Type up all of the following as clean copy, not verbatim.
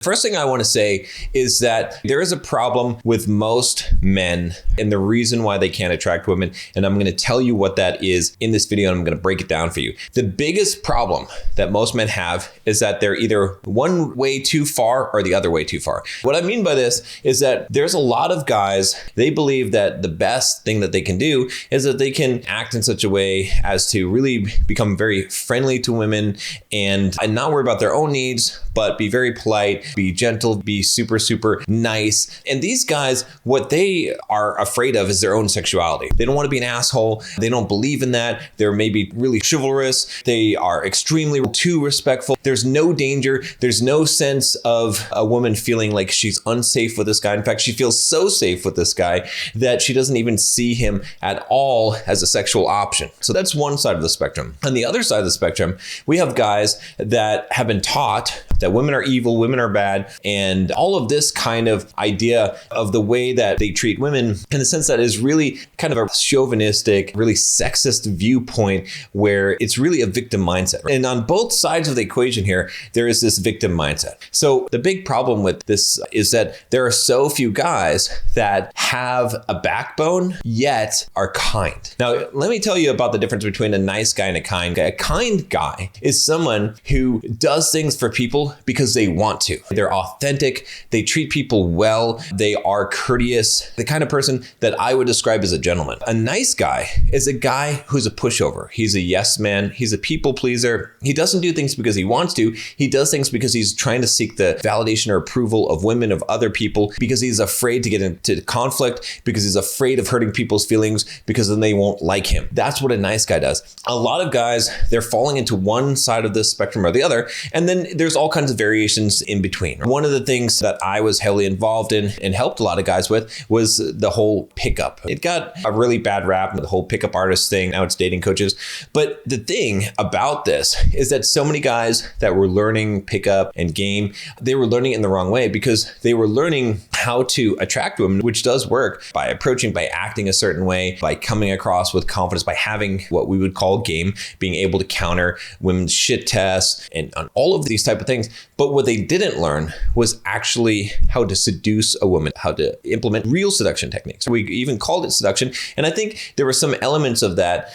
First thing I want to say is that there is a problem with most men and the reason why they can't attract women. And I'm going to tell you what that is in this video, and I'm going to break it down for you. The biggest problem that most men have is that they're either one way too far or the other way too far. What I mean by this is that there's a lot of guys, they believe that the best thing that they can do is that they can act in such a way as to really become very friendly to women and not worry about their own needs, but be very polite, be gentle, be super, super nice. And these guys, what they are afraid of is their own sexuality. They don't want to be an asshole. They don't believe in that. They're maybe really chivalrous. They are extremely too respectful. There's no danger. There's no sense of a woman feeling like she's unsafe with this guy. In fact, she feels so safe with this guy that she doesn't even see him at all as a sexual option. So that's one side of the spectrum. On the other side of the spectrum, we have guys that have been taught that women are evil, women are bad, and all of this kind of idea of the way that they treat women in the sense that is really kind of a chauvinistic, really sexist viewpoint where it's really a victim mindset. And on both sides of the equation here, there is this victim mindset. So the big problem with this is that there are so few guys that have a backbone yet are kind. Now, let me tell you about the difference between a nice guy and a kind guy. A kind guy is someone who does things for people because they want to. They're authentic. They treat people well. They are courteous. The kind of person that I would describe as a gentleman. A nice guy is a guy who's a pushover. He's a yes man. He's a people pleaser. He doesn't do things because he wants to. He does things because he's trying to seek the validation or approval of women, of other people, because he's afraid to get into conflict, because he's afraid of hurting people's feelings, because then they won't like him. That's what a nice guy does. A lot of guys, they're falling into one side of this spectrum or the other. And then there's all kinds of variations in between. One of the things that I was heavily involved in and helped a lot of guys with was the whole pickup. It got a really bad rap, the whole pickup artist thing. Now it's dating coaches. But the thing about this is that so many guys that were learning pickup and game, they were learning it in the wrong way because they were learning how to attract women, which does work by approaching, by acting a certain way, by coming across with confidence, by having what we would call game, being able to counter women's shit tests and on all of these type of things. But what they didn't learn was actually how to seduce a woman, how to implement real seduction techniques. We even called it seduction. And I think there were some elements of that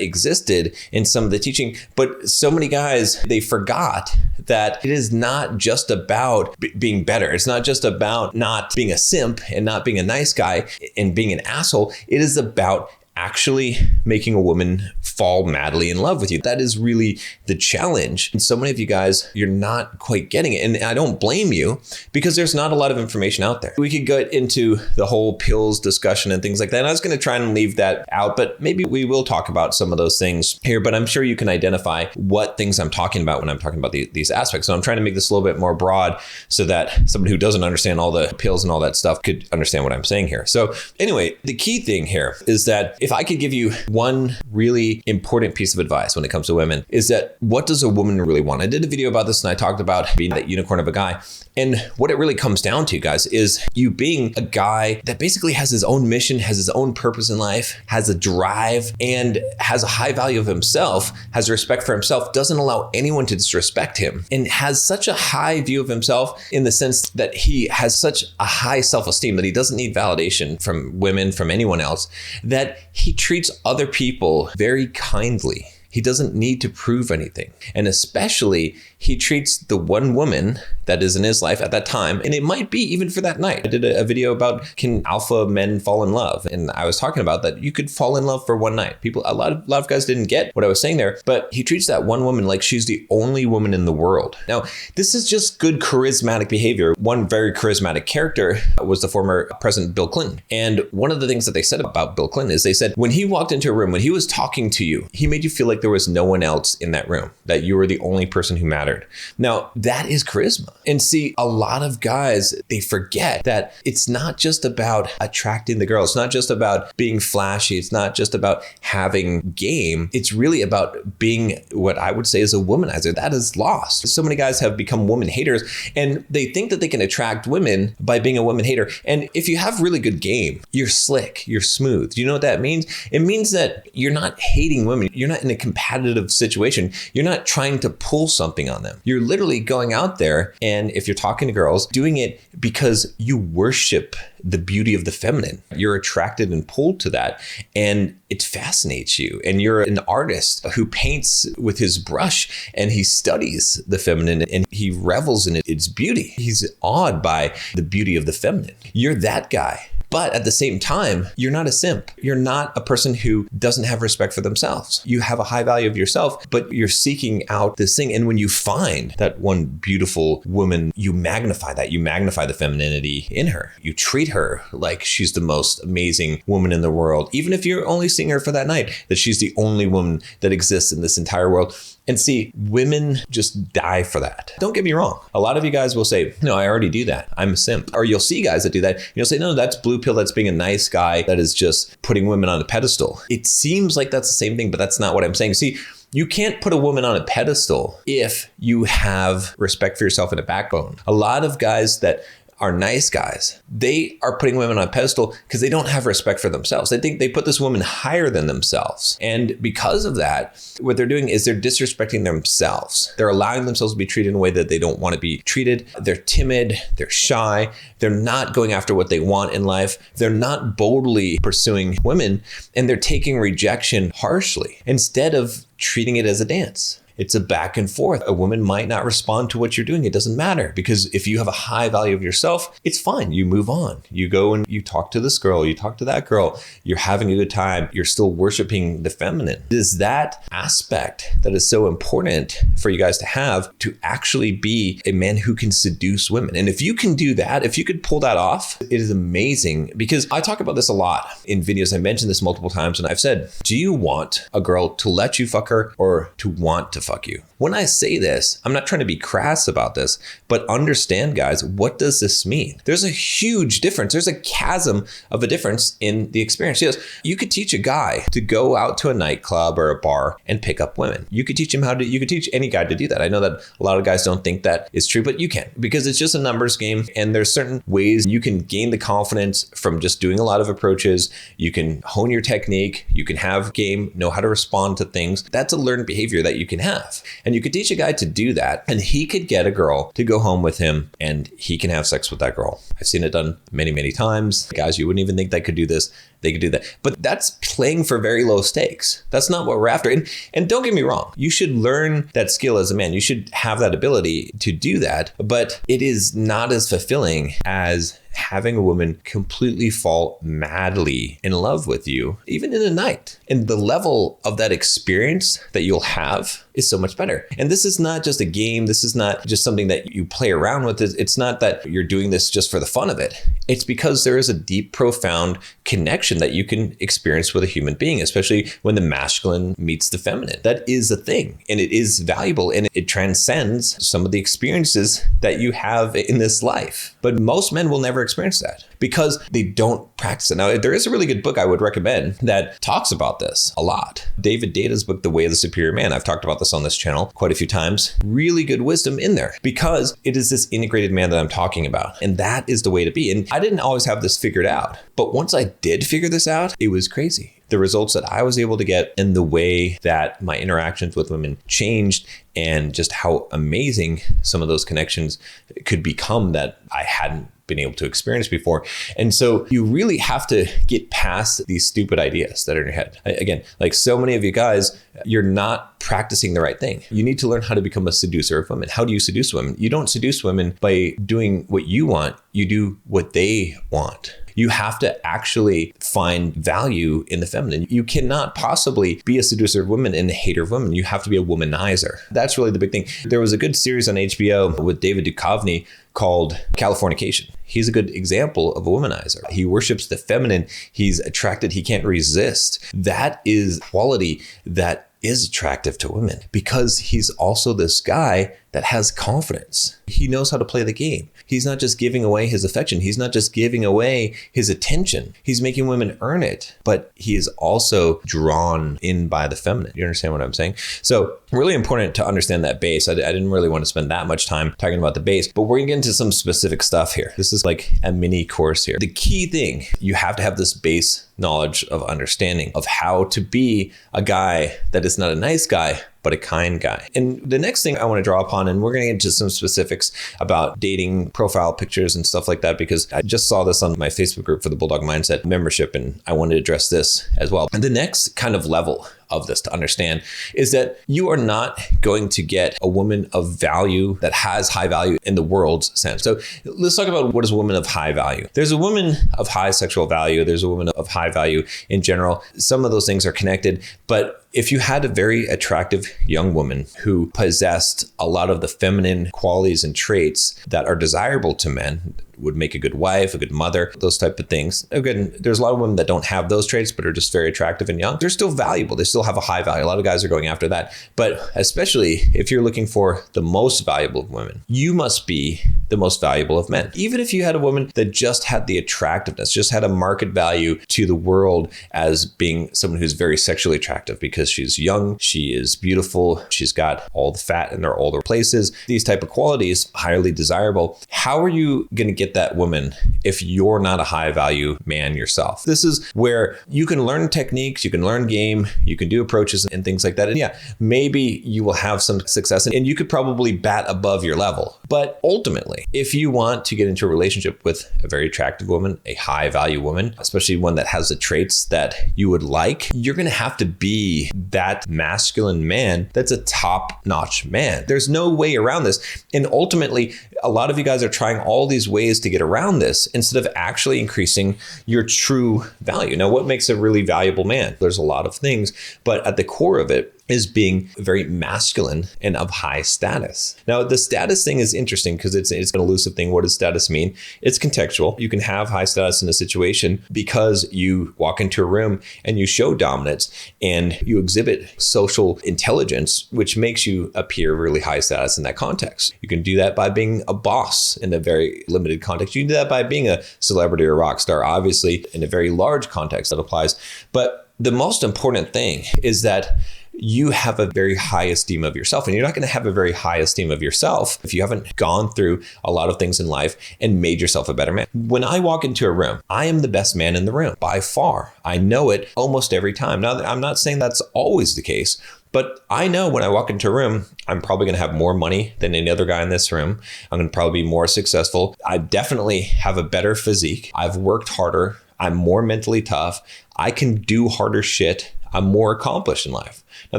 existed in some of the teaching. But so many guys, they forgot that it is not just about being better. It's not just about not being a simp and not being a nice guy and being an asshole. It is about actually making a woman fall madly in love with you. That is really the challenge. And so many of you guys, you're not quite getting it. And I don't blame you because there's not a lot of information out there. We could get into the whole pills discussion and things like that. And I was going to try and leave that out, but maybe we will talk about some of those things here, but I'm sure you can identify what things I'm talking about when I'm talking about these aspects. So I'm trying to make this a little bit more broad so that someone who doesn't understand all the pills and all that stuff could understand what I'm saying here. So anyway, the key thing here is that if I could give you one really important piece of advice when it comes to women, is that what does a woman really want? I did a video about this and I talked about being that unicorn of a guy. And what it really comes down to, guys, is you being a guy that basically has his own mission, has his own purpose in life, has a drive, and has a high value of himself, has respect for himself, doesn't allow anyone to disrespect him, and has such a high view of himself in the sense that he has such a high self-esteem that he doesn't need validation from women, from anyone else, that he treats other people very kindly. He doesn't need to prove anything. And especially, he treats the one woman that is in his life at that time, and it might be even for that night. I did a video about can alpha men fall in love? And I was talking about that you could fall in love for one night. A lot of guys didn't get what I was saying there, but he treats that one woman like she's the only woman in the world. Now, this is just good charismatic behavior. One very charismatic character was the former President Bill Clinton. And one of the things that they said about Bill Clinton is they said, when he walked into a room, when he was talking to you, he made you feel like there was no one else in that room, that you were the only person who mattered. Now, that is charisma. And see, a lot of guys, they forget that it's not just about attracting the girl. It's not just about being flashy. It's not just about having game. It's really about being what I would say is a womanizer. That is lost. So many guys have become woman haters, and they think that they can attract women by being a woman hater. And if you have really good game, you're slick, you're smooth. Do you know what that means? It means that you're not hating women. You're not in a competitive situation. You're not trying to pull something on them. You're literally going out there, and if you're talking to girls, doing it because you worship the beauty of the feminine. You're attracted and pulled to that, and it fascinates you. And you're an artist who paints with his brush, and he studies the feminine, and he revels in its beauty. He's awed by the beauty of the feminine. You're that guy. But at the same time, you're not a simp. You're not a person who doesn't have respect for themselves. You have a high value of yourself, but you're seeking out this thing. And when you find that one beautiful woman, you magnify that. You magnify the femininity in her. You treat her like she's the most amazing woman in the world, even if you're only seeing her for that night, that she's the only woman that exists in this entire world. And see, women just die for that. Don't get me wrong. A lot of you guys will say, no, I already do that. I'm a simp. Or you'll see guys that do that. You'll say, no, that's blue pill. That's being a nice guy. That is just putting women on a pedestal. It seems like that's the same thing, but that's not what I'm saying. See, you can't put a woman on a pedestal if you have respect for yourself and a backbone. A lot of guys that are nice guys, they are putting women on a pedestal because they don't have respect for themselves. They think they put this woman higher than themselves. And because of that, what they're doing is they're disrespecting themselves. They're allowing themselves to be treated in a way that they don't want to be treated. They're timid, they're shy, they're not going after what they want in life. They're not boldly pursuing women, and they're taking rejection harshly instead of treating it as a dance. It's a back and forth. A woman might not respond to what you're doing. It doesn't matter, because if you have a high value of yourself, it's fine. You move on. You go and you talk to this girl, you talk to that girl, you're having a good time. You're still worshiping the feminine. It is that aspect that is so important for you guys to have, to actually be a man who can seduce women. And if you can do that, if you could pull that off, it is amazing. Because I talk about this a lot in videos. I mentioned this multiple times, and I've said, do you want a girl to let you fuck her or to want to fuck you? When I say this, I'm not trying to be crass about this, but understand, guys, what does this mean? There's a huge difference. There's a chasm of a difference in the experience. Yes, you could teach a guy to go out to a nightclub or a bar and pick up women. You could teach him you could teach any guy to do that. I know that a lot of guys don't think that is true, but you can, because it's just a numbers game. And there's certain ways you can gain the confidence from just doing a lot of approaches. You can hone your technique. You can have game, know how to respond to things. That's a learned behavior that you can have. And you could teach a guy to do that, and he could get a girl to go home with him, and he can have sex with that girl. I've seen it done many, many times. Guys, you wouldn't even think they could do this. They could do that. But that's playing for very low stakes. That's not what we're after. And don't get me wrong. You should learn that skill as a man. You should have that ability to do that. But it is not as fulfilling as having a woman completely fall madly in love with you, even in a night. And the level of that experience that you'll have is so much better. And this is not just a game. This is not just something that you play around with. It's not that you're doing this just for the fun of it. It's because there is a deep, profound connection that you can experience with a human being, especially when the masculine meets the feminine. That is a thing, and it is valuable, and it transcends some of the experiences that you have in this life. But most men will never experience that because they don't practice it. Now, there is a really good book I would recommend that talks about this a lot. David Deda's book, The Way of the Superior Man. I've talked about this on this channel quite a few times. Really good wisdom in there, because it is this integrated man that I'm talking about. And that is the way to be. And I didn't always have this figured out, but once I did figure this out, it was crazy. The results that I was able to get, and the way that my interactions with women changed, and just how amazing some of those connections could become that I hadn't been able to experience before. And so you really have to get past these stupid ideas that are in your head. Again, like so many of you guys, you're not practicing the right thing. You need to learn how to become a seducer of women. How do you seduce women? You don't seduce women by doing what you want. You do what they want. You have to actually find value in the feminine. You cannot possibly be a seducer of women and a hater of women. You have to be a womanizer. That's really the big thing. There was a good series on HBO with David Duchovny called Californication. He's a good example of a womanizer. He worships the feminine. He's attracted. He can't resist. That is quality that is attractive to women, because he's also this guy that has confidence. He knows how to play the game. He's not just giving away his affection. He's not just giving away his attention. He's making women earn it, but he is also drawn in by the feminine. You understand what I'm saying? So really important to understand that base. I didn't really want to spend that much time talking about the base, but we're going to get into some specific stuff here. This is like a mini course here. The key thing, you have to have this base knowledge of understanding of how to be a guy that is not a nice guy, but a kind guy. And the next thing I want to draw upon, and we're going to get into some specifics about dating profile pictures and stuff like that, because I just saw this on my Facebook group for the Bulldog Mindset membership, and I wanted to address this as well. And the next kind of level of this to understand is that you are not going to get a woman of value that has high value in the world's sense. So let's talk about what is a woman of high value. There's a woman of high sexual value. There's a woman of high value in general. Some of those things are connected, but if you had a very attractive young woman who possessed a lot of the feminine qualities and traits that are desirable to men, would make a good wife, a good mother, those type of things. Again, there's a lot of women that don't have those traits, but are just very attractive and young. They're still valuable. They still have a high value. A lot of guys are going after that. But especially if you're looking for the most valuable of women, you must be the most valuable of men. Even if you had a woman that just had the attractiveness, just had a market value to the world as being someone who's very sexually attractive because she's young, she is beautiful, she's got all the fat in all their places, these type of qualities, highly desirable. How are you going to get that woman if you're not a high value man yourself? This is where you can learn techniques, you can learn game, you can do approaches and things like that. And yeah, maybe you will have some success and you could probably bat above your level. But ultimately, if you want to get into a relationship with a very attractive woman, a high value woman, especially one that has the traits that you would like, you're going to have to be that masculine man that's a top-notch man. There's no way around this. And ultimately, a lot of you guys are trying all these ways to get around this instead of actually increasing your true value. Now, what makes a really valuable man? There's a lot of things, but at the core of it is being very masculine and of high status. Now, the status thing is interesting because it's an elusive thing. What does status mean? It's contextual. You can have high status in a situation because you walk into a room and you show dominance and you exhibit social intelligence, which makes you appear really high status in that context. You can do that by being a boss in a very limited context. You can do that by being a celebrity or rock star. Obviously, in a very large context, that applies. But the most important thing is that you have a very high esteem of yourself. And you're not going to have a very high esteem of yourself if you haven't gone through a lot of things in life and made yourself a better man. When I walk into a room, I am the best man in the room by far. I know it almost every time. Now, I'm not saying that's always the case, but I know when I walk into a room, I'm probably going to have more money than any other guy in this room. I'm going to probably be more successful. I definitely have a better physique. I've worked harder. I'm more mentally tough. I can do harder shit. I'm more accomplished in life. Now,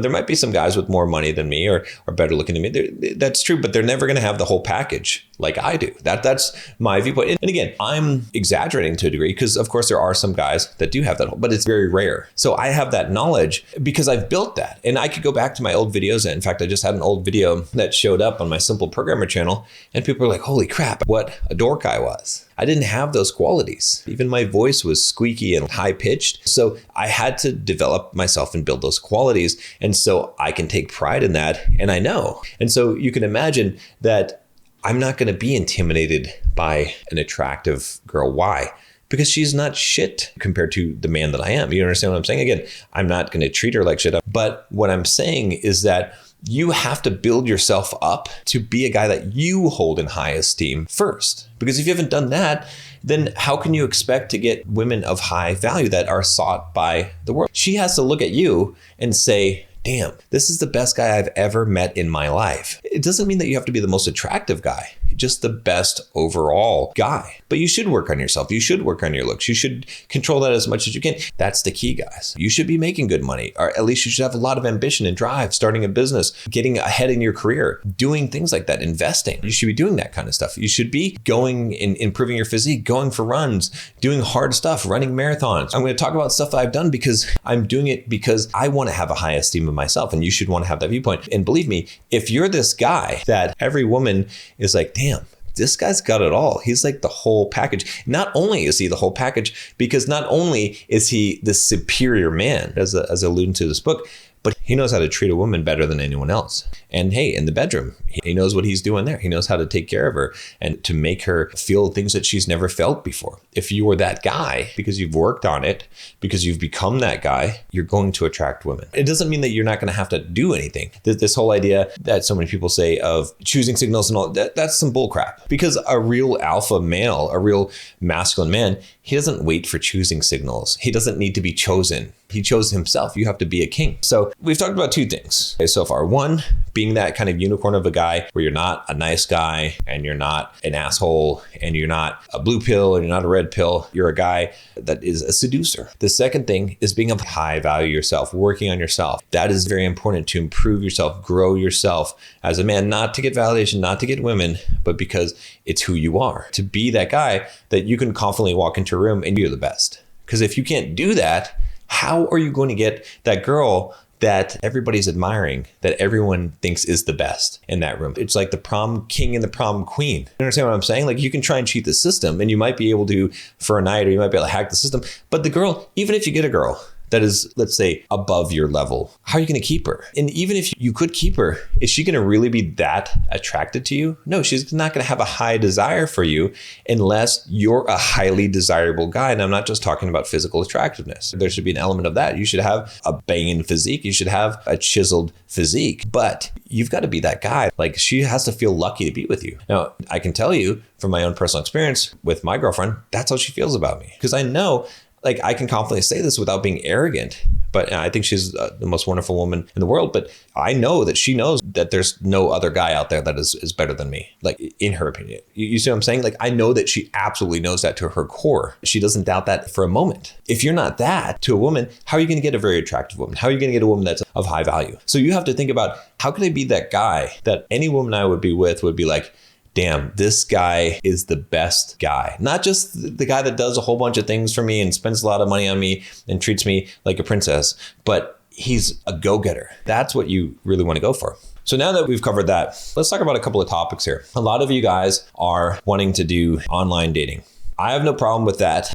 there might be some guys with more money than me or better looking than me. That's true, but they're never going to have the whole package like I do. That's my viewpoint. And again, I'm exaggerating to a degree because, of course, there are some guys that do have that, but it's very rare. So I have that knowledge because I've built that. And I could go back to my old videos. In fact, I just had an old video that showed up on my Simple Programmer channel, and people were like, holy crap, what a dork I was. I didn't have those qualities. Even my voice was squeaky and high pitched. So I had to develop myself and build those qualities. And so I can take pride in that. And I know. And so you can imagine that I'm not going to be intimidated by an attractive girl. Why? Because she's not shit compared to the man that I am. You understand what I'm saying? Again, I'm not going to treat her like shit. But what I'm saying is that you have to build yourself up to be a guy that you hold in high esteem first. Because if you haven't done that, then how can you expect to get women of high value that are sought by the world? She has to look at you and say, damn, this is the best guy I've ever met in my life. It doesn't mean that you have to be the most attractive guy, just the best overall guy. But you should work on yourself. You should work on your looks. You should control that as much as you can. That's the key, guys. You should be making good money, or at least you should have a lot of ambition and drive, starting a business, getting ahead in your career, doing things like that, investing. You should be doing that kind of stuff. You should be going and improving your physique, going for runs, doing hard stuff, running marathons. I'm going to talk about stuff that I've done because I'm doing it because I want to have a high esteem of myself, and you should want to have that viewpoint. And believe me, if you're this guy that every woman is like, damn, this guy's got it all. He's like the whole package. Not only is he the whole package, because not only is he the superior man, as alluded to this book, but He knows how to treat a woman better than anyone else. And hey, in the bedroom, he knows what he's doing there. He knows how to take care of her and to make her feel things that she's never felt before. If you are that guy, because you've worked on it, because you've become that guy, you're going to attract women. It doesn't mean that you're not going to have to do anything. This whole idea that so many people say of choosing signals and all that's some bull crap. Because a real alpha male, a real masculine man, he doesn't wait for choosing signals. He doesn't need to be chosen. He chose himself. You have to be a king. So we've talked about two things so far. One, being that kind of unicorn of a guy where you're not a nice guy and you're not an asshole and you're not a blue pill and you're not a red pill. You're a guy that is a seducer. The second thing is being able to high value yourself, working on yourself. That is very important to improve yourself, grow yourself as a man, not to get validation, not to get women, but because it's who you are. To be that guy that you can confidently walk into a room and you're the best. Because if you can't do that, how are you going to get that girl that everybody's admiring, that everyone thinks is the best in that room? It's like the prom king and the prom queen. You understand what I'm saying? Like, you can try and cheat the system and you might be able to for a night, or you might be able to hack the system. But the girl, even if you get a girl that is, let's say, above your level, how are you going to keep her? And even if you could keep her, is she going to really be that attracted to you? No, she's not going to have a high desire for you unless you're a highly desirable guy. And I'm not just talking about physical attractiveness. There should be an element of that. You should have a banging physique. You should have a chiseled physique, but you've got to be that guy. Like, she has to feel lucky to be with you. Now, I can tell you from my own personal experience with my girlfriend, that's how she feels about me. Because I know, like, I can confidently say this without being arrogant, but I think she's the most wonderful woman in the world. But I know that she knows that there's no other guy out there that is better than me, like, in her opinion. You see what I'm saying? Like, I know that she absolutely knows that to her core. She doesn't doubt that for a moment. If you're not that to a woman, how are you going to get a very attractive woman? How are you going to get a woman that's of high value? So you have to think about, how can I be that guy that any woman I would be with would be like, damn, this guy is the best guy. Not just the guy that does a whole bunch of things for me and spends a lot of money on me and treats me like a princess, but he's a go-getter. That's what you really want to go for. So now that we've covered that, let's talk about a couple of topics here. A lot of you guys are wanting to do online dating. I have no problem with that,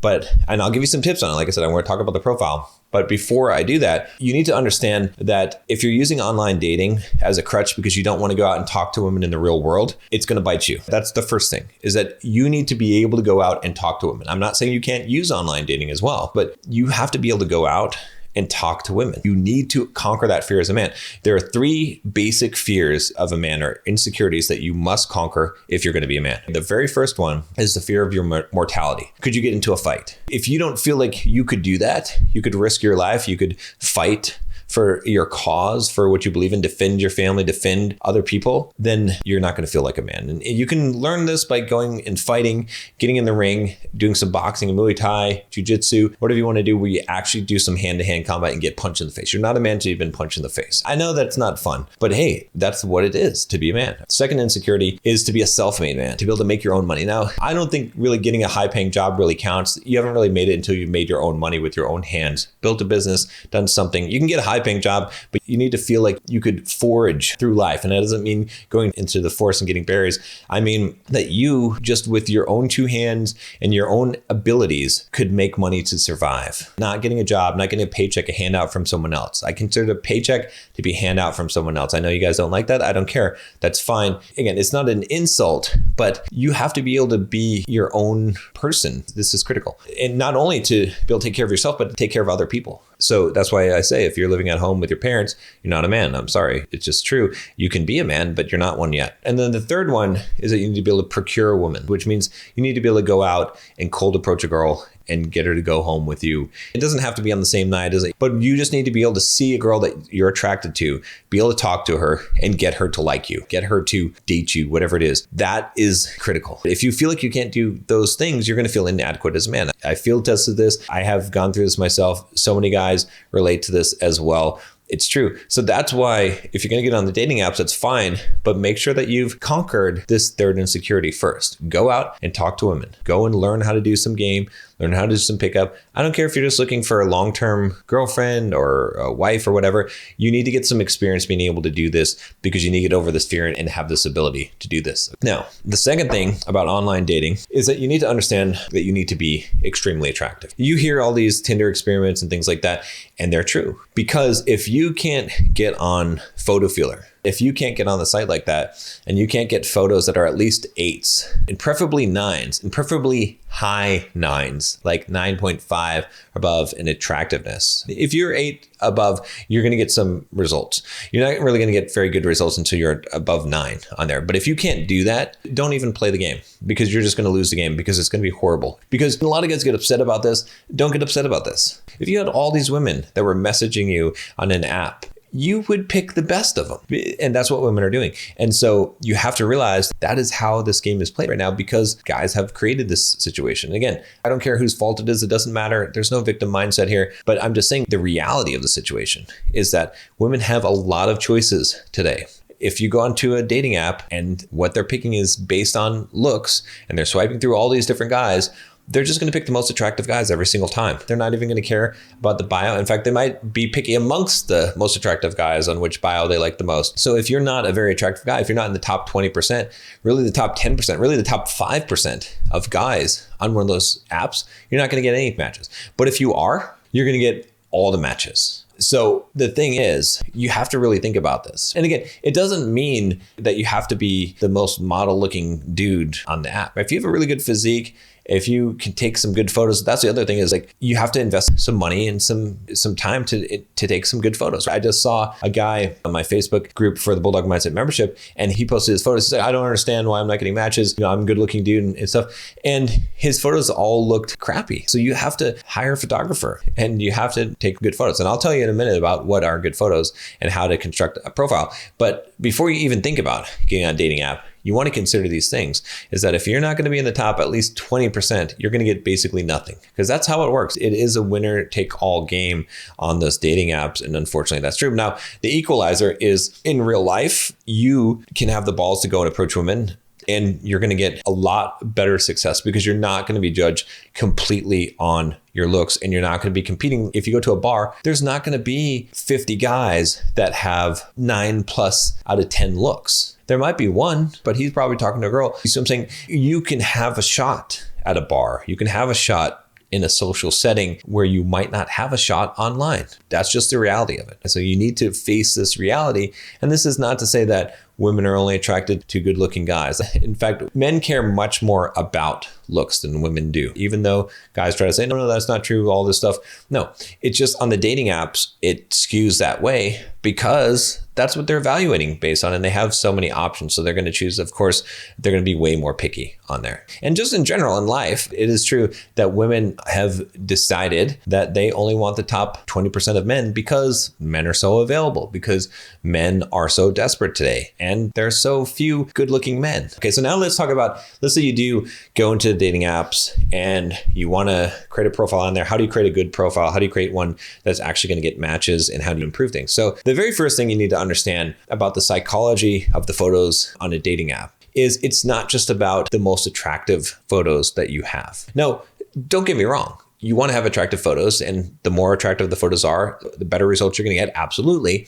and I'll give you some tips on it. Like I said, I'm going to talk about the profile. But before I do that, you need to understand that if you're using online dating as a crutch because you don't want to go out and talk to women in the real world, it's going to bite you. That's the first thing, is that you need to be able to go out and talk to women. I'm not saying you can't use online dating as well, but you have to be able to go out and talk to women. You need to conquer that fear as a man. There are 3 basic fears of a man, or insecurities, that you must conquer if you're going to be a man. The very first one is the fear of your mortality. Could you get into a fight? If you don't feel like you could do that, you could risk your life, you could fight for your cause, for what you believe in, defend your family, defend other people, then you're not going to feel like a man. And you can learn this by going and fighting, getting in the ring, doing some boxing, Muay Thai, jiu-jitsu, whatever you want to do, where you actually do some hand-to-hand combat and get punched in the face. You're not a man until you've been punched in the face. I know that's not fun, but hey, that's what it is to be a man. Second insecurity is to be a self-made man, to be able to make your own money. Now, I don't think really getting a high-paying job really counts. You haven't really made it until you've made your own money with your own hands, built a business, done something. You can get a high-paying job, but you need to feel like you could forage through life. And that doesn't mean going into the forest and getting berries. I mean that you, just with your own 2 hands and your own abilities, could make money to survive. Not getting a job, not getting a paycheck, a handout from someone else. I consider a paycheck to be a handout from someone else. I know you guys don't like that. I don't care. That's fine. Again, it's not an insult, but you have to be able to be your own person. This is critical. And not only to be able to take care of yourself, but to take care of other people. So that's why I say, if you're living at home with your parents, you're not a man. I'm sorry. It's just true. You can be a man, but you're not one yet. And then the third one is that you need to be able to procure a woman, which means you need to be able to go out and cold approach a girl and get her to go home with you. It doesn't have to be on the same night as it, but you just need to be able to see a girl that you're attracted to, be able to talk to her and get her to like you, get her to date you, whatever it is. That is critical. If you feel like you can't do those things, you're going to feel inadequate as a man. I field tested this. I have gone through this myself. So many guys relate to this as well. It's true. So that's why if you're going to get on the dating apps, that's fine, but make sure that you've conquered this third insecurity first. Go out and talk to women. Go and learn how to do some game, learn how to do some pickup. I don't care if you're just looking for a long-term girlfriend or a wife or whatever. You need to get some experience being able to do this, because you need to get over this fear and have this ability to do this. Now, the second thing about online dating is that you need to understand that you need to be extremely attractive. You hear all these Tinder experiments and things like that, and they're true. Because if you can't get on Photo Feeler, if you can't get on the site like that, and you can't get photos that are at least 8s and preferably 9s and preferably high 9s, like 9.5 above in attractiveness. If you're 8 above, you're going to get some results. You're not really going to get very good results until you're above 9 on there. But if you can't do that, don't even play the game, because you're just going to lose the game, because it's going to be horrible. Because a lot of guys get upset about this. Don't get upset about this. If you had all these women that were messaging you on an app, you would pick the best of them. And that's what women are doing. And so you have to realize that is how this game is played right now, because guys have created this situation. Again, I don't care whose fault it is. It doesn't matter. There's no victim mindset here. But I'm just saying the reality of the situation is that women have a lot of choices today. If you go onto a dating app and what they're picking is based on looks, and they're swiping through all these different guys, they're just going to pick the most attractive guys every single time. They're not even going to care about the bio. In fact, they might be picky amongst the most attractive guys on which bio they like the most. So if you're not a very attractive guy, if you're not in the top 20%, really the top 10%, really the top 5% of guys on one of those apps, you're not going to get any matches. But if you are, you're going to get all the matches. So the thing is, you have to really think about this. And again, it doesn't mean that you have to be the most model looking dude on the app. If you have a really good physique, if you can take some good photos, that's the other thing, is like you have to invest some money and some time to take some good photos. I just saw a guy on my Facebook group for the Bulldog Mindset membership, and he posted his photos. He's like, I don't understand why I'm not getting matches. I'm a good looking dude and stuff. And his photos all looked crappy. So you have to hire a photographer and you have to take good photos. And I'll tell you in a minute about what are good photos and how to construct a profile. But before you even think about getting on a dating app, you want to consider these things, is that if you're not going to be in the top at least 20%, you're going to get basically nothing, because that's how it works. It is a winner take all game on those dating apps. And unfortunately, that's true. Now, the equalizer is in real life, you can have the balls to go and approach women, and you're going to get a lot better success, because you're not going to be judged completely on your looks, and you're not going to be competing. If you go to a bar, there's not going to be 50 guys that have 9+ out of 10 looks. There might be one, but he's probably talking to a girl. So I'm saying you can have a shot at a bar. You can have a shot in a social setting where you might not have a shot online. That's just the reality of it. And so you need to face this reality. And this is not to say that women are only attracted to good looking guys. In fact, men care much more about looks than women do, even though guys try to say, no, that's not true, all this stuff. No, it's just on the dating apps, it skews that way because that's what they're evaluating based on. And they have so many options. So they're going to choose, of course, they're going to be way more picky on there. And just in general in life, it is true that women have decided that they only want the top 20% of men, because men are so available, because men are so desperate today. And there's so few good looking men. Okay, so now let's talk about, let's say you do go into dating apps and you want to create a profile on there. How do you create a good profile? How do you create one that's actually going to get matches, and how do you improve things? So the very first thing you need to understand about the psychology of the photos on a dating app is it's not just about the most attractive photos that you have. No, don't get me wrong. You want to have attractive photos, and the more attractive the photos are, the better results you're going to get. Absolutely.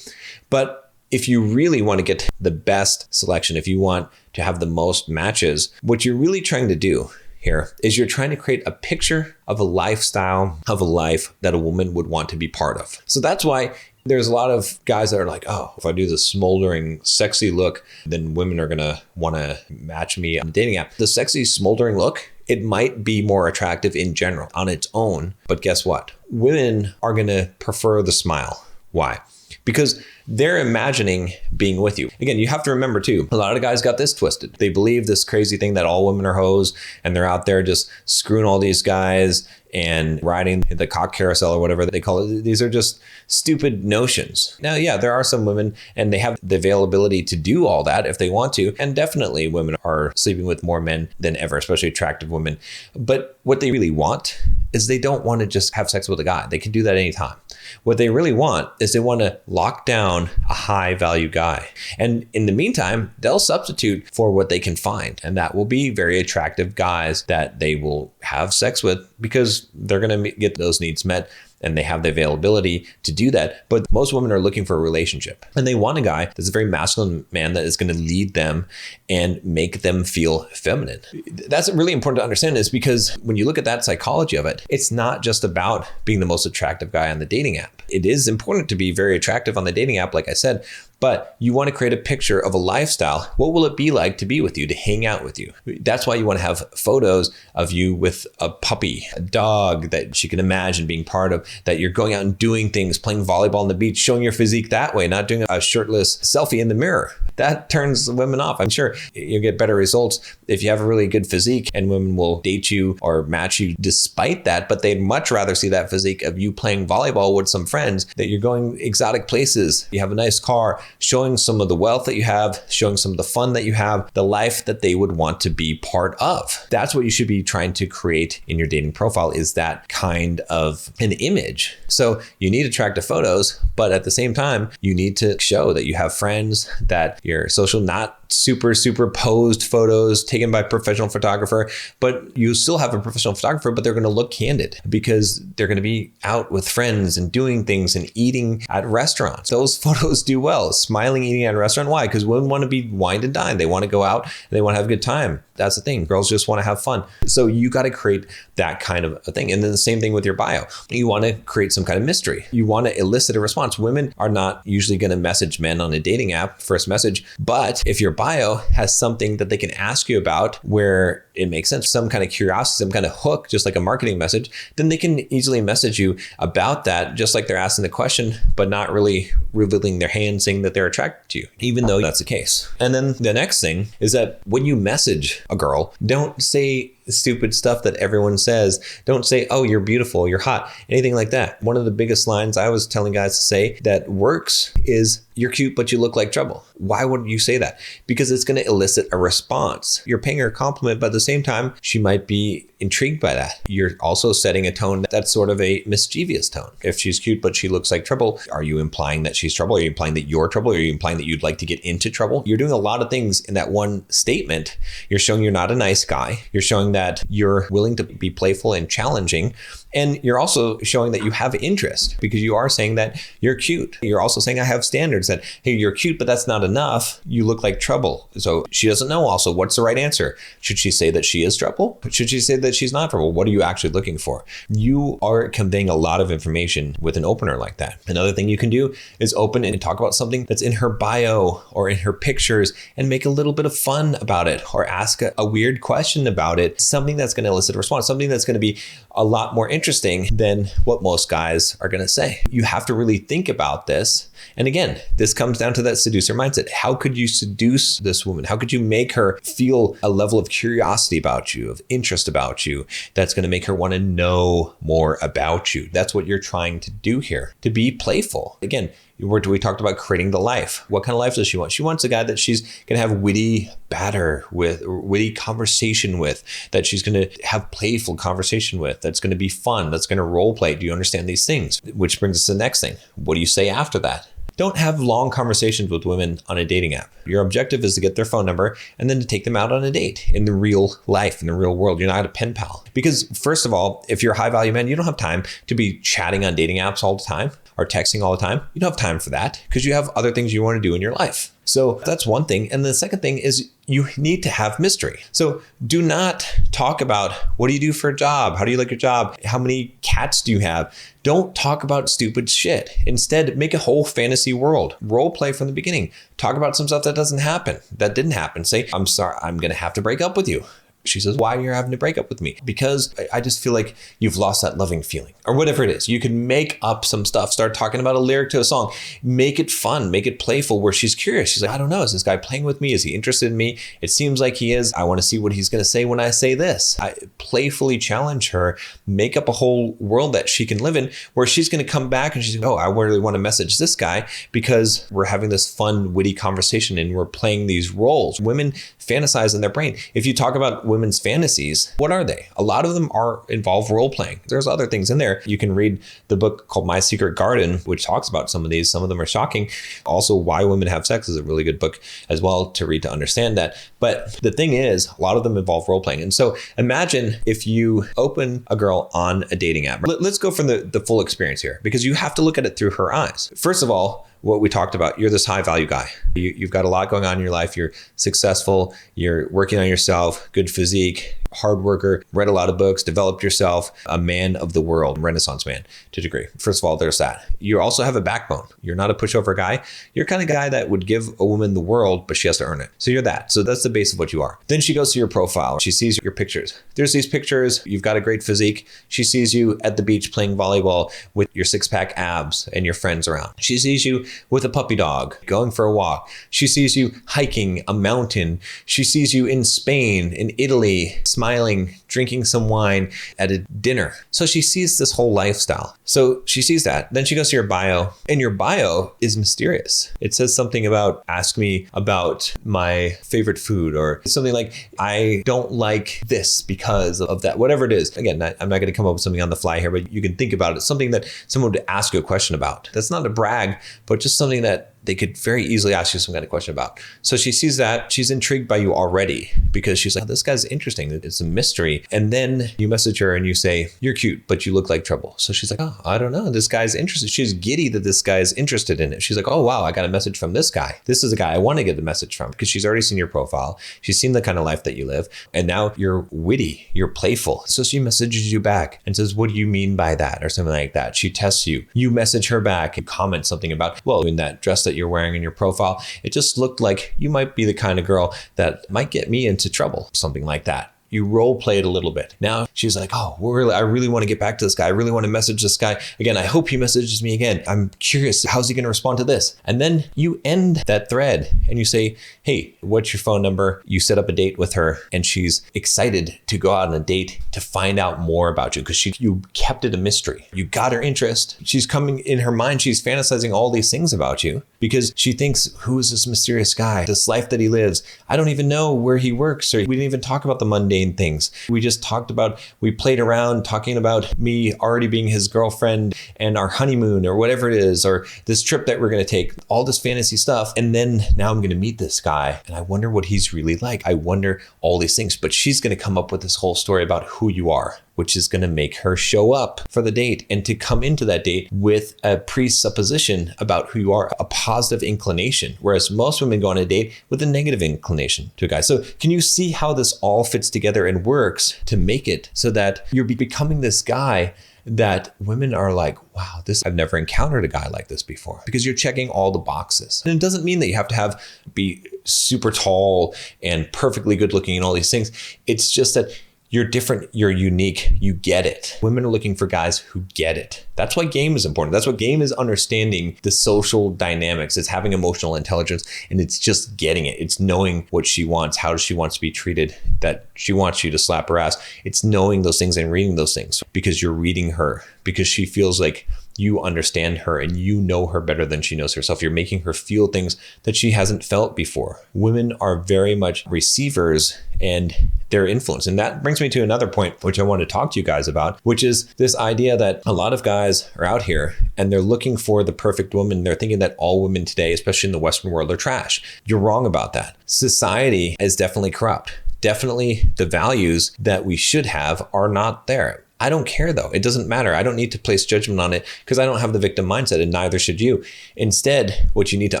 But if you really want to get the best selection, if you want to have the most matches, what you're really trying to do here is you're trying to create a picture of a lifestyle, of a life that a woman would want to be part of. So that's why there's a lot of guys that are like, oh, if I do the smoldering, sexy look, then women are going to want to match me on the dating app. The sexy, smoldering look, it might be more attractive in general on its own. But guess what? Women are going to prefer the smile. Why? Because they're imagining being with you. Again, you have to remember too, a lot of guys got this twisted. They believe this crazy thing that all women are hoes, and they're out there just screwing all these guys and riding the cock carousel or whatever they call it. These are just stupid notions. Now, yeah, there are some women and they have the availability to do all that if they want to. And definitely women are sleeping with more men than ever, especially attractive women. But what they really want is they don't want to just have sex with a guy. They can do that anytime. What they really want is they want to lock down a high value guy. And in the meantime, they'll substitute for what they can find. And that will be very attractive guys that they will have sex with, because they're going to get those needs met and they have the availability to do that. But most women are looking for a relationship, and they want a guy that's a very masculine man that is going to lead them and make them feel feminine. That's really important to understand, is because when you look at that psychology of it, it's not just about being the most attractive guy on the dating app. It is important to be very attractive on the dating app, like I said, but you want to create a picture of a lifestyle. What will it be like to be with you, to hang out with you? That's why you want to have photos of you with a puppy, a dog that she can imagine being part of, that you're going out and doing things, playing volleyball on the beach, showing your physique that way, not doing a shirtless selfie in the mirror. That turns women off. I'm sure you'll get better results if you have a really good physique, and women will date you or match you despite that, but they'd much rather see that physique of you playing volleyball with some friends, that you're going exotic places, you have a nice car, showing some of the wealth that you have, showing some of the fun that you have, the life that they would want to be part of. That's what you should be trying to create in your dating profile, is that kind of an image. So you need attractive photos, but at the same time, you need to show that you have friends, that you're social, not super posed photos taken by a professional photographer, but you still have a professional photographer, but they're going to look candid because they're going to be out with friends and doing things and eating at restaurants. Those photos do well. Smiling, eating at a restaurant. Why? Because women want to be wined and dined. They want to go out and they want to have a good time. That's the thing. Girls just want to have fun. So you got to create that kind of a thing. And then the same thing with your bio. You want to create some kind of mystery. You want to elicit a response. Women are not usually going to message men on a dating app, first message. But if your bio has something that they can ask you about where it makes sense, some kind of curiosity, some kind of hook, just like a marketing message, then they can easily message you about that, just like they're asking the question, but not really revealing their hand, saying that they're attracted to you, even though that's the case. And then the next thing is that when you message a girl, don't say stupid stuff that everyone says. Don't say, oh, you're beautiful, you're hot, anything like that. One of the biggest lines I was telling guys to say that works is, you're cute, but you look like trouble. Why would you say that? Because it's going to elicit a response. You're paying her a compliment, but at the same time, she might be intrigued by that. You're also setting a tone that's sort of a mischievous tone. If she's cute, but she looks like trouble, are you implying that she's trouble? Are you implying that you're trouble? Are you implying that you'd like to get into trouble? You're doing a lot of things in that one statement. You're showing you're not a nice guy. You're showing that you're willing to be playful and challenging. And you're also showing that you have interest, because you are saying that you're cute. You're also saying I have standards, that, hey, you're cute, but that's not enough. You look like trouble. So she doesn't know also what's the right answer. Should she say that she is trouble? Should she say that she's not trouble? What are you actually looking for? You are conveying a lot of information with an opener like that. Another thing you can do is open and talk about something that's in her bio or in her pictures and make a little bit of fun about it, or ask a weird question about it, something that's going to elicit a response, something that's going to be a lot more interesting than what most guys are going to say. You have to really think about this. And again, this comes down to that seducer mindset. How could you seduce this woman? How could you make her feel a level of curiosity about you, of interest about you, that's going to make her want to know more about you? That's what you're trying to do here, to be playful. Again, we talked about creating the life. What kind of life does she want? She wants a guy that she's going to have witty banter with, witty conversation with, that she's going to have playful conversation with, that's going to be fun, that's going to role play. Do you understand these things? Which brings us to the next thing. What do you say after that? Don't have long conversations with women on a dating app. Your objective is to get their phone number and then to take them out on a date in the real life, in the real world. You're not a pen pal. Because first of all, if you're a high value man, you don't have time to be chatting on dating apps all the time or texting all the time. You don't have time for that because you have other things you want to do in your life. So that's one thing. And the second thing is you need to have mystery. So do not talk about, what do you do for a job? How do you like your job? How many cats do you have? Don't talk about stupid shit. Instead, make a whole fantasy world. Role play from the beginning. Talk about some stuff that doesn't happen, that didn't happen. Say, I'm sorry, I'm going to have to break up with you. She says, why are you having to break up with me? Because I just feel like you've lost that loving feeling, or whatever it is. You can make up some stuff, start talking about a lyric to a song, make it fun, make it playful, where she's curious. She's like, I don't know, is this guy playing with me? Is he interested in me? It seems like he is. I want to see what he's going to say when I say this. I playfully challenge her, make up a whole world that she can live in, where she's going to come back and she's like, oh, I really want to message this guy because we're having this fun, witty conversation and we're playing these roles. Women fantasize in their brain. If you talk about women women's fantasies, what are they? A lot of them involve role playing. There's other things in there. You can read the book called My Secret Garden, which talks about some of these. Some of them are shocking. Also, Why Women Have Sex is a really good book as well to read to understand that. But the thing is, a lot of them involve role playing. And so imagine if you open a girl on a dating app. Let's go from the full experience here, because you have to look at it through her eyes. First of all, what we talked about, you're this high value guy. You've got a lot going on in your life. You're successful. You're working on yourself, good physique, hard worker, read a lot of books, developed yourself, a man of the world, Renaissance man to a degree. First of all, there's that. You also have a backbone. You're not a pushover guy. You're kind of guy that would give a woman the world, but she has to earn it. So you're that. So that's the base of what you are. Then she goes to your profile. She sees your pictures. There's these pictures. You've got a great physique. She sees you at the beach playing volleyball with your six-pack abs and your friends around. She sees you with a puppy dog going for a walk. She sees you hiking a mountain. She sees you in Spain, in Italy, smiling, drinking some wine at a dinner. So she sees this whole lifestyle. So she sees that. Then she goes to your bio, and your bio is mysterious. It says something about, ask me about my favorite food, or something like, I don't like this because of that, whatever it is. Again, I'm not going to come up with something on the fly here, but you can think about it. Something that someone would ask you a question about. That's not a brag, but just something that they could very easily ask you some kind of question about. So she sees that. She's intrigued by you already because she's like, this guy's interesting. It's a mystery. And then you message her and you say, you're cute, but you look like trouble. So she's like, oh, I don't know. This guy's interested. She's giddy that this guy's interested in it. She's like, oh, wow, I got a message from this guy. This is a guy I want to get a message from, because she's already seen your profile. She's seen the kind of life that you live. And now you're witty, you're playful. So she messages you back and says, what do you mean by that? Or something like that. She tests you. You message her back and comment something about, well, in that dress that you're wearing in your profile, it just looked like you might be the kind of girl that might get me into trouble, something like that. You role play it a little bit. Now she's like, oh, I really want to get back to this guy. I really want to message this guy again. I hope he messages me again. I'm curious, how's he going to respond to this? And then you end that thread and you say, hey, what's your phone number? You set up a date with her and she's excited to go out on a date to find out more about you, because you kept it a mystery. You got her interest. She's coming in her mind. She's fantasizing all these things about you because she thinks, who is this mysterious guy? This life that he lives. I don't even know where he works, or we didn't even talk about the mundane things. We just talked about, we played around talking about me already being his girlfriend and our honeymoon or whatever it is, or this trip that we're going to take, all this fantasy stuff. And then now I'm going to meet this guy and I wonder what he's really like. I wonder all these things, but she's going to come up with this whole story about who you are, which is going to make her show up for the date and to come into that date with a presupposition about who you are, a positive inclination, whereas most women go on a date with a negative inclination to a guy. So can you see how this all fits together and works to make it so that you're becoming this guy that women are like, wow, I've never encountered a guy like this before, because you're checking all the boxes. And it doesn't mean that you have to be super tall and perfectly good looking and all these things. It's just that you're different, you're unique, you get it. Women are looking for guys who get it. That's why game is important. That's what game is, understanding the social dynamics. It's having emotional intelligence, and it's just getting it. It's knowing what she wants, how she wants to be treated, that she wants you to slap her ass. It's knowing those things and reading those things because you're reading her, because she feels like you understand her and you know her better than she knows herself. You're making her feel things that she hasn't felt before. Women are very much receivers and their influence. And that brings me to another point, which I want to talk to you guys about, which is this idea that a lot of guys are out here and they're looking for the perfect woman. They're thinking that all women today, especially in the Western world, are trash. You're wrong about that. Society is definitely corrupt. Definitely the values that we should have are not there. I don't care though. It doesn't matter. I don't need to place judgment on it because I don't have the victim mindset, and neither should you. Instead, what you need to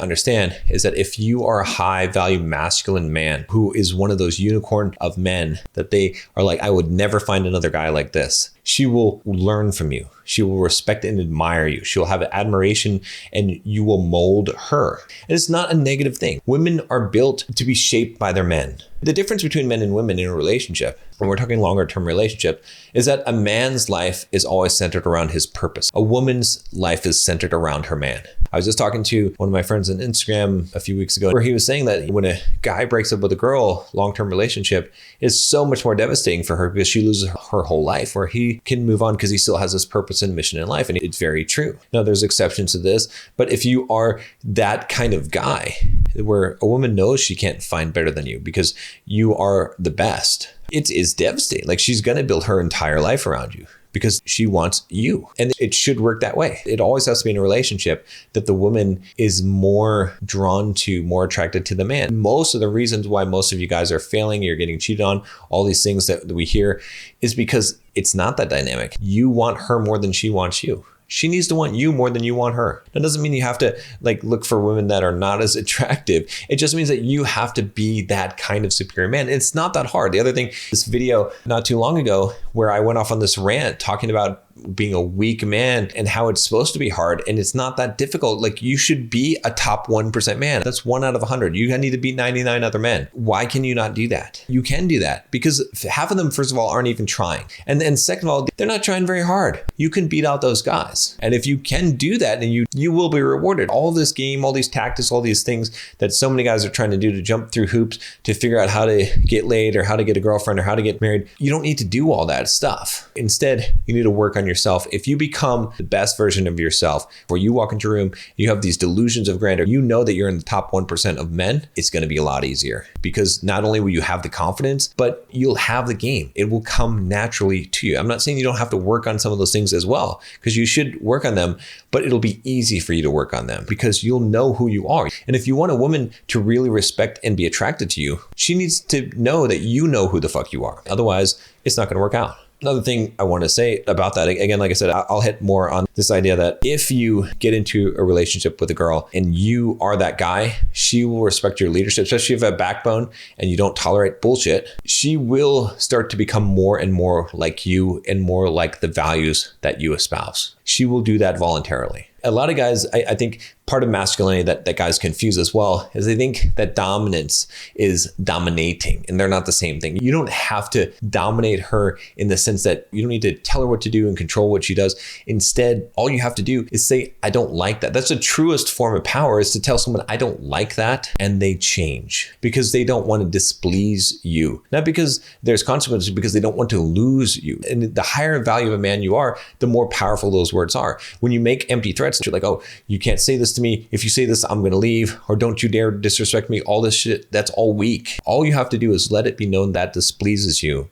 understand is that if you are a high value masculine man who is one of those unicorn of men that they are like, I would never find another guy like this, she will learn from you. She will respect and admire you. She'll have admiration and you will mold her. And it's not a negative thing. Women are built to be shaped by their men. The difference between men and women in a relationship, when we're talking longer term relationship, is that a man's life is always centered around his purpose. A woman's life is centered around her man. I was just talking to one of my friends on Instagram a few weeks ago where he was saying that when a guy breaks up with a girl, long-term relationship is so much more devastating for her because she loses her whole life, where he he can move on because he still has this purpose and mission in life. And it's very true. Now, there's exceptions to this, but if you are that kind of guy where a woman knows she can't find better than you because you are the best, it is devastating. Like, she's going to build her entire life around you because she wants you. And it should work that way. It always has to be in a relationship that the woman is more drawn to, more attracted to the man. Most of the reasons why most of you guys are failing, you're getting cheated on, all these things that we hear is because it's not that dynamic. You want her more than she wants you. She needs to want you more than you want her. That doesn't mean you have to look for women that are not as attractive. It just means that you have to be that kind of superior man. It's not that hard. The other thing, this video not too long ago where I went off on this rant talking about being a weak man and how it's supposed to be hard, and it's not that difficult. Like, you should be a top 1% man. That's 1 out of 100. You need to beat 99 other men. Why can you not do that? You can do that because half of them, first of all, aren't even trying. And then second of all, they're not trying very hard. You can beat out those guys. And if you can do that, then you will be rewarded. All this game, all these tactics, all these things that so many guys are trying to do to jump through hoops to figure out how to get laid or how to get a girlfriend or how to get married. You don't need to do all that stuff. Instead, you need to work on yourself. If you become the best version of yourself, where you walk into a room, you have these delusions of grandeur, you know that you're in the top 1% of men, it's going to be a lot easier because not only will you have the confidence, but you'll have the game. It will come naturally to you. I'm not saying you don't have to work on some of those things as well, because you should work on them, but it'll be easy for you to work on them because you'll know who you are. And if you want a woman to really respect and be attracted to you, she needs to know that you know who the fuck you are. Otherwise, it's not going to work out. Another thing I want to say about that, again, like I said, I'll hit more on this idea that if you get into a relationship with a girl and you are that guy, she will respect your leadership, especially if you have a backbone and you don't tolerate bullshit. She will start to become more and more like you and more like the values that you espouse. She will do that voluntarily. A lot of guys, I think part of masculinity that guys confuse as well is they think that dominance is dominating, and they're not the same thing. You don't have to dominate her in the sense that you don't need to tell her what to do and control what she does. Instead, all you have to do is say, I don't like that. That's the truest form of power, is to tell someone, I don't like that, and they change because they don't want to displease you. Not because there's consequences, because they don't want to lose you. And the higher value of a man you are, the more powerful those words are. When you make empty threats, you're like, oh, you can't say this to me. If you say this, I'm going to leave. Or don't you dare disrespect me. All this shit, that's all weak. All you have to do is let it be known that displeases you.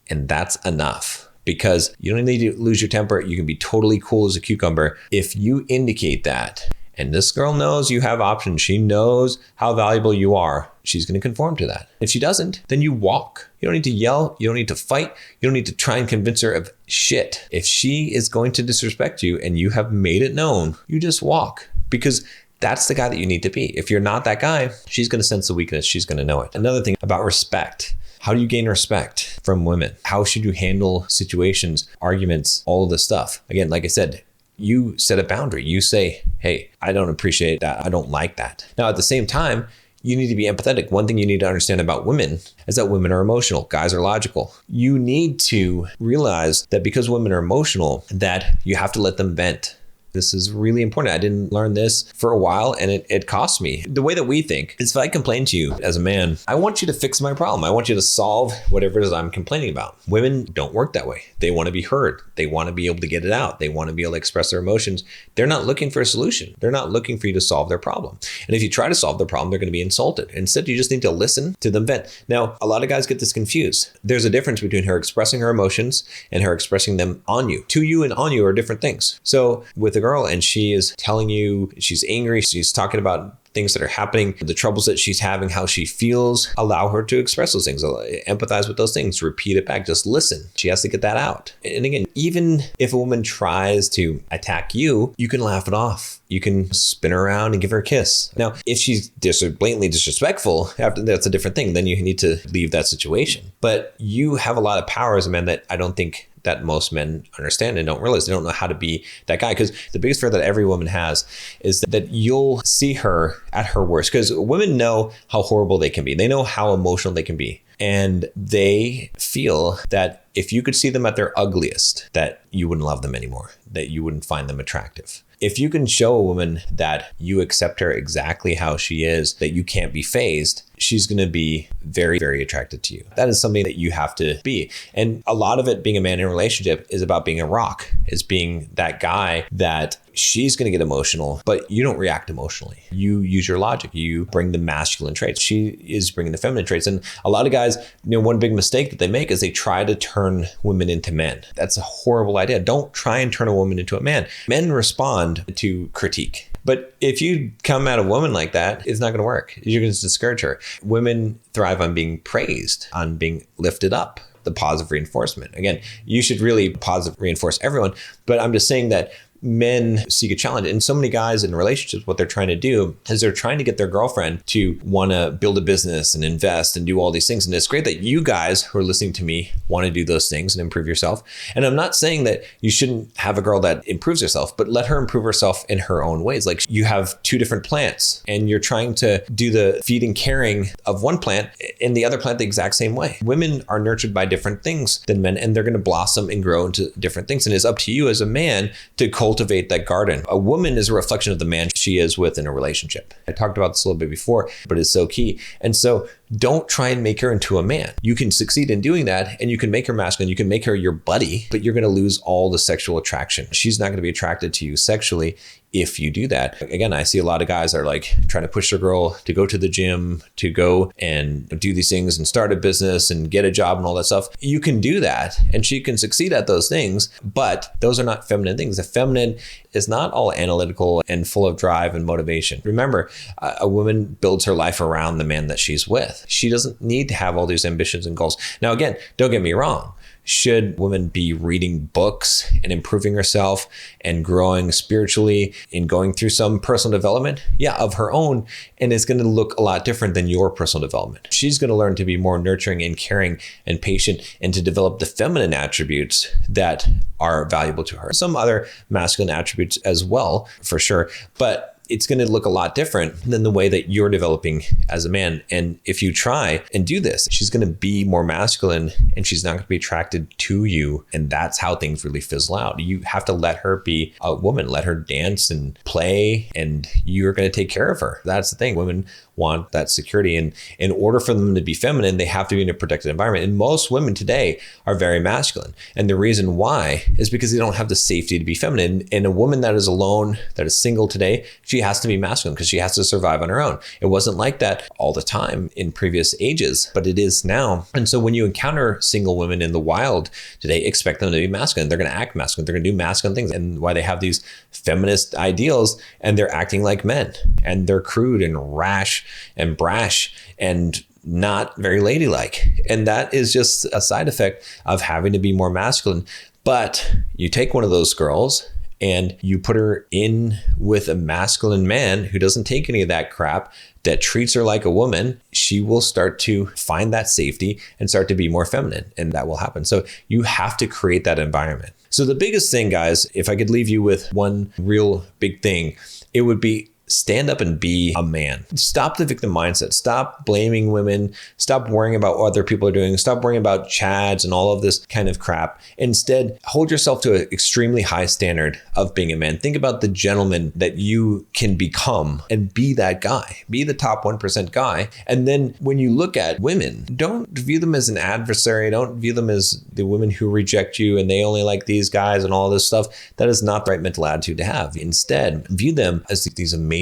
And that's enough. Because you don't need to lose your temper. You can be totally cool as a cucumber. If you indicate that, and this girl knows you have options, she knows how valuable you are, she's going to conform to that. If she doesn't, then you walk. You don't need to yell. You don't need to fight. You don't need to try and convince her of shit. If she is going to disrespect you and you have made it known, you just walk, because that's the guy that you need to be. If you're not that guy, she's going to sense the weakness. She's going to know it. Another thing about respect. How do you gain respect from women? How should you handle situations, arguments, all of this stuff? Again, like I said, you set a boundary. You say, hey, I don't appreciate that. I don't like that. Now, at the same time, you need to be empathetic. One thing you need to understand about women is that women are emotional. Guys are logical. You need to realize that because women are emotional, that you have to let them vent. This is really important. I didn't learn this for a while, and it cost me. The way that we think is, if I complain to you as a man, I want you to fix my problem. I want you to solve whatever it is I'm complaining about. Women don't work that way. They want to be heard. They want to be able to get it out. They want to be able to express their emotions. They're not looking for a solution. They're not looking for you to solve their problem. And if you try to solve their problem, they're going to be insulted. Instead, you just need to listen to them vent. Now, a lot of guys get this confused. There's a difference between her expressing her emotions and her expressing them on you. To you and on you are different things. So with a girl, and she is telling you she's angry, she's talking about things that are happening, the troubles that she's having, how she feels, allow her to express those things, empathize with those things, repeat it back, just listen. She has to get that out. And again, even if a woman tries to attack you, you can laugh it off. You can spin her around and give her a kiss. Now, if she's blatantly disrespectful, that's a different thing. Then you need to leave that situation. But you have a lot of power as a man that I don't think that most men understand and don't realize. They don't know how to be that guy, because the biggest fear that every woman has is that you'll see her at her worst, because women know how horrible they can be. They know how emotional they can be. And they feel that if you could see them at their ugliest, that you wouldn't love them anymore, that you wouldn't find them attractive. If you can show a woman that you accept her exactly how she is, that you can't be fazed, she's going to be very, very attracted to you. That is something that you have to be. And a lot of it, being a man in a relationship, is about being a rock, is being that guy that she's going to get emotional, but you don't react emotionally. You use your logic. You bring the masculine traits. She is bringing the feminine traits. And a lot of guys, one big mistake that they make is they try to turn women into men. That's a horrible idea. Don't try and turn a woman into a man. Men respond to critique. But if you come at a woman like that, it's not going to work. You're going to discourage her. Women thrive on being praised, on being lifted up, the positive reinforcement. Again, you should really positive reinforce everyone. But I'm just saying that men seek a challenge. And so many guys in relationships, what they're trying to do is they're trying to get their girlfriend to want to build a business and invest and do all these things. And it's great that you guys who are listening to me want to do those things and improve yourself. And I'm not saying that you shouldn't have a girl that improves herself, but let her improve herself in her own ways. Like, you have two different plants and you're trying to do the feed and caring of one plant and the other plant the exact same way. Women are nurtured by different things than men, and they're going to blossom and grow into different things. And it's up to you as a man to cultivate that garden. A woman is a reflection of the man she is with in a relationship. I talked about this a little bit before, but it's so key. And so don't try and make her into a man. You can succeed in doing that, and you can make her masculine. You can make her your buddy, but you're going to lose all the sexual attraction. She's not going to be attracted to you sexually if you do that. Again, I see a lot of guys that are like trying to push their girl to go to the gym, to go and do these things and start a business and get a job and all that stuff. You can do that and she can succeed at those things, but those are not feminine things. The feminine is not all analytical and full of drive and motivation. Remember, a woman builds her life around the man that she's with. She doesn't need to have all these ambitions and goals. Now, again, don't get me wrong. Should women be reading books and improving herself and growing spiritually and going through some personal development? Yeah, of her own. And it's going to look a lot different than your personal development. She's going to learn to be more nurturing and caring and patient and to develop the feminine attributes that are valuable to her. Some other masculine attributes as well, for sure. But it's going to look a lot different than the way that you're developing as a man. And if you try and do this, she's going to be more masculine and she's not going to be attracted to you. And that's how things really fizzle out. You have to let her be a woman, let her dance and play, and you're going to take care of her. That's the thing. Women want that security. And in order for them to be feminine, they have to be in a protected environment. And most women today are very masculine. And the reason why is because they don't have the safety to be feminine. And a woman that is alone, that is single today, she has to be masculine because she has to survive on her own. It wasn't like that all the time in previous ages, but it is now. And so when you encounter single women in the wild today, expect them to be masculine. They're going to act masculine. They're going to do masculine things. And why they have these feminist ideals, and they're acting like men, and they're crude and rash and brash and not very ladylike. And that is just a side effect of having to be more masculine. But you take one of those girls and you put her in with a masculine man who doesn't take any of that crap, that treats her like a woman, she will start to find that safety and start to be more feminine. And that will happen. So you have to create that environment. So the biggest thing, guys, if I could leave you with one real big thing, it would be stand up and be a man. Stop the victim mindset. Stop blaming women. Stop worrying about what other people are doing. Stop worrying about chads and all of this kind of crap. Instead, hold yourself to an extremely high standard of being a man. Think about the gentleman that you can become and be that guy. Be the top 1% guy. And then when you look at women, don't view them as an adversary. Don't view them as the women who reject you and they only like these guys and all this stuff. That is not the right mental attitude to have. Instead, view them as these amazing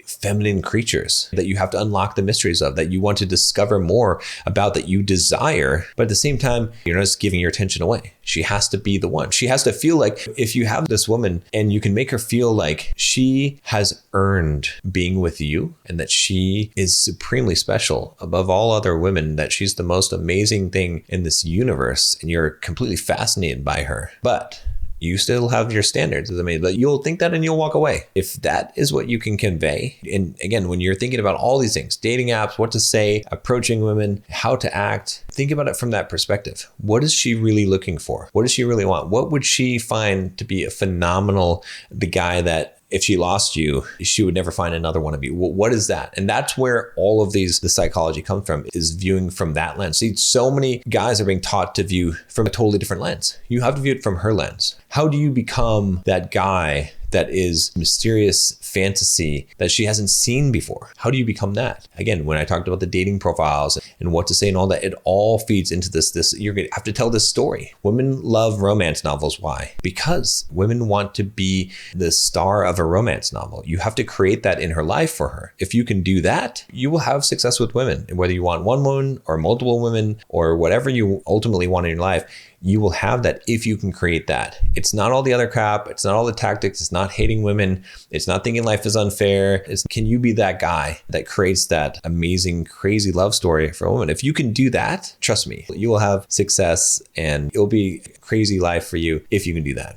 feminine creatures that you have to unlock the mysteries of, that you want to discover more about, that you desire. But at the same time, you're not just giving your attention away. She has to be the one. She has to feel like, if you have this woman and you can make her feel like she has earned being with you and that she is supremely special above all other women, that she's the most amazing thing in this universe and you're completely fascinated by her. But you still have your standards. I mean, but you'll think that and you'll walk away. If that is what you can convey. And again, when you're thinking about all these things, dating apps, what to say, approaching women, how to act, think about it from that perspective. What is she really looking for? What does she really want? What would she find to be a phenomenal, the guy that if she lost you, she would never find another one of you? What is that? And that's where all of the psychology comes from, is viewing from that lens. See, so many guys are being taught to view from a totally different lens. You have to view it from her lens. How do you become that guy that is mysterious fantasy that she hasn't seen before. How do you become that? Again, when I talked about the dating profiles and what to say and all that, it all feeds into this. You're going to have to tell this story. Women love romance novels. Why? Because women want to be the star of a romance novel. You have to create that in her life for her. If you can do that, you will have success with women. Whether you want one woman or multiple women or whatever you ultimately want in your life, you will have that if you can create that. It's not all the other crap. It's not all the tactics. It's not hating women. It's not thinking life is unfair. Can you be that guy that creates that amazing, crazy love story for a woman? If you can do that, trust me, you will have success and it'll be a crazy life for you if you can do that.